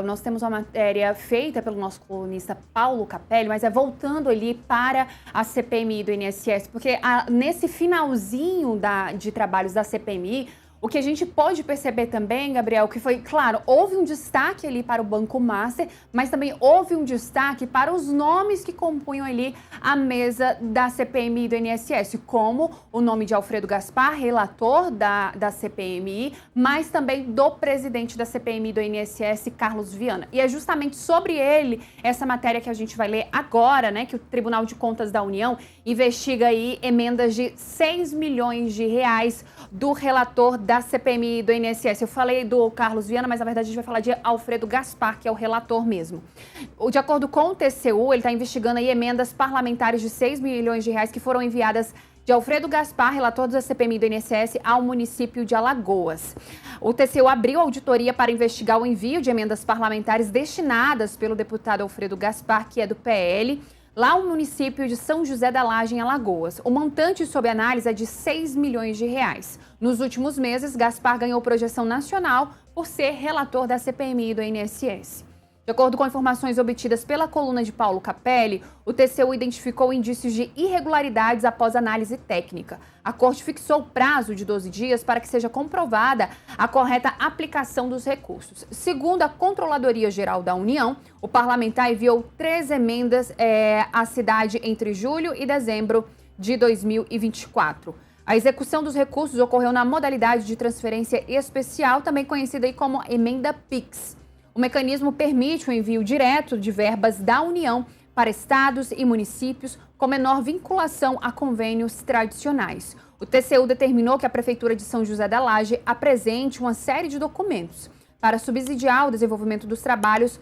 Nós temos uma matéria feita pelo nosso colunista Paulo Capelli, mas voltando ali para a CPMI do INSS, porque nesse finalzinho de trabalhos da CPMI, o que a gente pode perceber também, Gabriel, que foi, claro, houve um destaque ali para o Banco Master, mas também houve um destaque para os nomes que compunham ali a mesa da CPMI do INSS, como o nome de Alfredo Gaspar, relator da CPMI, mas também do presidente da CPMI do INSS, Carlos Viana. E é justamente sobre ele essa matéria que a gente vai ler agora, né, que o Tribunal de Contas da União investiga aí emendas de 6 milhões de reais do relator da CPMI do INSS. Eu falei do Carlos Viana, mas na verdade a gente vai falar de Alfredo Gaspar, que é o relator mesmo. De acordo com o TCU, ele está investigando aí emendas parlamentares de 6 milhões de reais que foram enviadas de Alfredo Gaspar, relator da CPMI do INSS, ao município de Alagoas. O TCU abriu auditoria para investigar o envio de emendas parlamentares destinadas pelo deputado Alfredo Gaspar, que é do PL, lá no município de São José da Laje, em Alagoas. O montante sob análise é de 6 milhões de reais. Nos últimos meses, Gaspar ganhou projeção nacional por ser relator da CPMI do INSS. De acordo com informações obtidas pela coluna de Paulo Capelli, o TCU identificou indícios de irregularidades após análise técnica. A Corte fixou o prazo de 12 dias para que seja comprovada a correta aplicação dos recursos. Segundo a Controladoria Geral da União, o parlamentar enviou 3 emendas à cidade entre julho e dezembro de 2024. A execução dos recursos ocorreu na modalidade de transferência especial, também conhecida aí como emenda PIX. O mecanismo permite o envio direto de verbas da União para estados e municípios com menor vinculação a convênios tradicionais. O TCU determinou que a Prefeitura de São José da Laje apresente uma série de documentos para subsidiar o desenvolvimento dos trabalhos.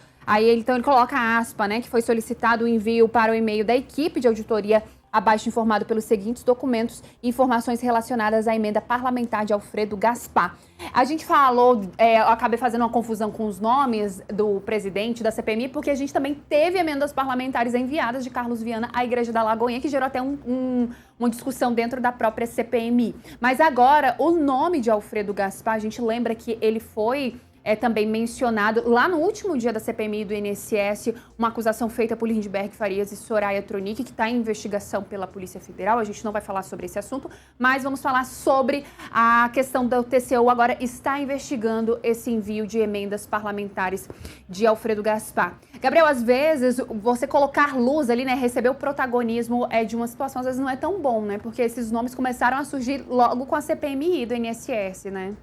Então ele coloca a aspa, né, que foi solicitado o envio para o e-mail da equipe de auditoria abaixo informado pelos seguintes documentos e informações relacionadas à emenda parlamentar de Alfredo Gaspar. A gente falou, eu acabei fazendo uma confusão com os nomes do presidente da CPMI, porque a gente também teve emendas parlamentares enviadas de Carlos Viana à Igreja da Lagoinha, que gerou até uma discussão dentro da própria CPMI. Mas agora, o nome de Alfredo Gaspar, a gente lembra que ele foi também mencionado lá no último dia da CPMI do INSS, uma acusação feita por Lindbergh Farias e Soraya Tronic, que está em investigação pela Polícia Federal. A gente não vai falar sobre esse assunto, mas vamos falar sobre a questão do TCU agora está investigando esse envio de emendas parlamentares de Alfredo Gaspar. Gabriel, às vezes, você colocar luz ali, né, receber o protagonismo de uma situação, às vezes não é tão bom, né, porque esses nomes começaram a surgir logo com a CPMI do INSS, né?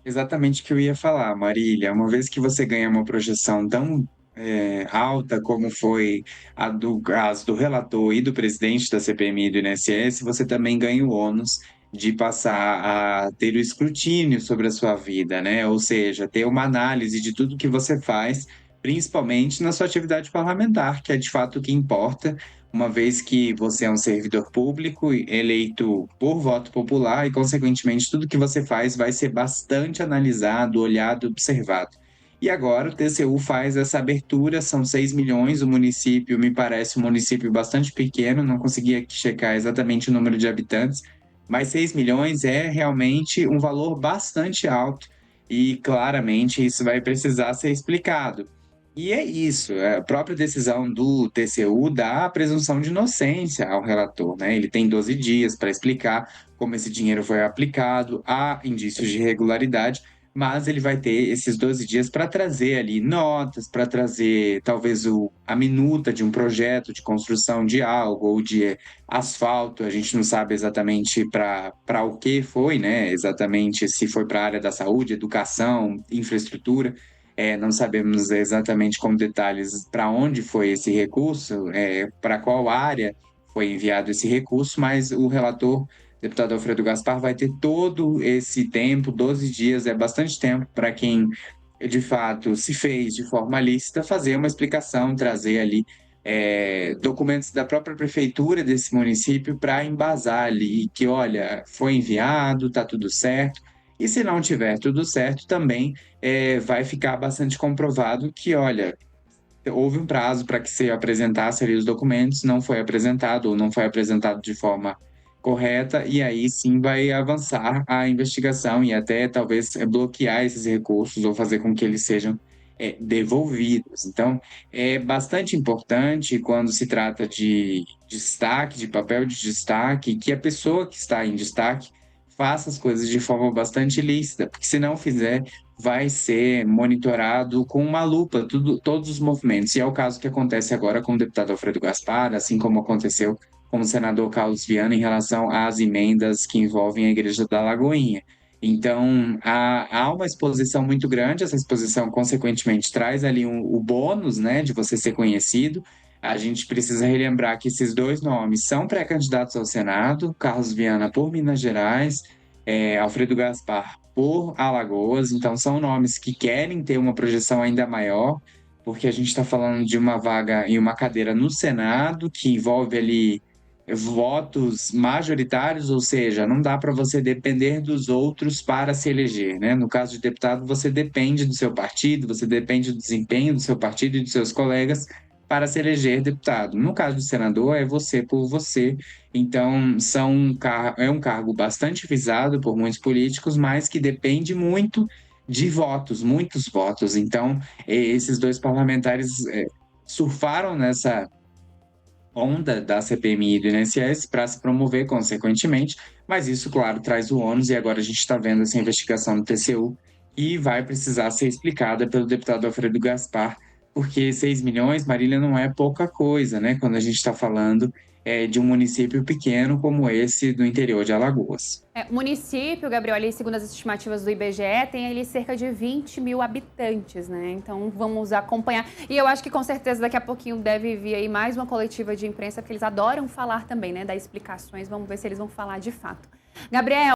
Exatamente o que eu ia falar, Marília. Uma vez que você ganha uma projeção tão alta como foi a do caso do relator e do presidente da CPMI do INSS, você também ganha o ônus de passar a ter o escrutínio sobre a sua vida, né? Ou seja, ter uma análise de tudo que você faz, principalmente na sua atividade parlamentar, que é de fato o que importa, uma vez que você é um servidor público eleito por voto popular e, consequentemente, tudo que você faz vai ser bastante analisado, olhado, observado. E agora o TCU faz essa abertura, são 6 milhões, o município me parece um município bastante pequeno, não consegui aqui checar exatamente o número de habitantes, mas 6 milhões é realmente um valor bastante alto e claramente isso vai precisar ser explicado. E é isso, a própria decisão do TCU dá a presunção de inocência ao relator, né? Ele tem 12 dias para explicar como esse dinheiro foi aplicado, há indícios de irregularidade, mas ele vai ter esses 12 dias para trazer ali notas, para trazer talvez a minuta de um projeto de construção de algo ou de asfalto. A gente não sabe exatamente para o que foi, né? Exatamente se foi para a área da saúde, educação, infraestrutura. Não sabemos exatamente com detalhes para onde foi esse recurso, para qual área foi enviado esse recurso, mas o relator, deputado Alfredo Gaspar, vai ter todo esse tempo, 12 dias, é bastante tempo para quem, de fato, se fez de forma lícita, fazer uma explicação, trazer ali documentos da própria prefeitura desse município para embasar ali que, olha, foi enviado, está tudo certo. E se não tiver tudo certo, também vai ficar bastante comprovado que, olha, houve um prazo para que se apresentasse ali os documentos, não foi apresentado ou não foi apresentado de forma correta, e aí sim vai avançar a investigação e até talvez bloquear esses recursos ou fazer com que eles sejam devolvidos. Então, é bastante importante quando se trata de destaque, de papel de destaque, que a pessoa que está em destaque faça as coisas de forma bastante lícita, porque se não fizer, vai ser monitorado com uma lupa todos os movimentos. E é o caso que acontece agora com o deputado Alfredo Gaspar, assim como aconteceu com o senador Carlos Viana em relação às emendas que envolvem a Igreja da Lagoinha. Então, há uma exposição muito grande, essa exposição, consequentemente, traz ali o bônus, né, de você ser conhecido. A gente precisa relembrar que esses dois nomes são pré-candidatos ao Senado, Carlos Viana por Minas Gerais, Alfredo Gaspar por Alagoas, então são nomes que querem ter uma projeção ainda maior, porque a gente está falando de uma vaga e uma cadeira no Senado, que envolve ali votos majoritários, ou seja, não dá para você depender dos outros para se eleger, né? No caso de deputado, você depende do seu partido, você depende do desempenho do seu partido e dos seus colegas para se eleger deputado. No caso do senador, é você por você. Então, é um cargo bastante visado por muitos políticos, mas que depende muito de votos, muitos votos. Então, esses dois parlamentares surfaram nessa onda da CPMI e do INSS para se promover consequentemente, mas isso, claro, traz o ônus e agora a gente está vendo essa investigação do TCU e vai precisar ser explicada pelo deputado Alfredo Gaspar, porque 6 milhões, Marília, não é pouca coisa, né? Quando a gente está falando de um município pequeno como esse do interior de Alagoas. O município, Gabriel, ali, segundo as estimativas do IBGE, tem ali cerca de 20 mil habitantes, né? Então vamos acompanhar. E eu acho que com certeza daqui a pouquinho deve vir aí mais uma coletiva de imprensa, porque eles adoram falar também, né? Dar explicações. Vamos ver se eles vão falar de fato. Gabriel.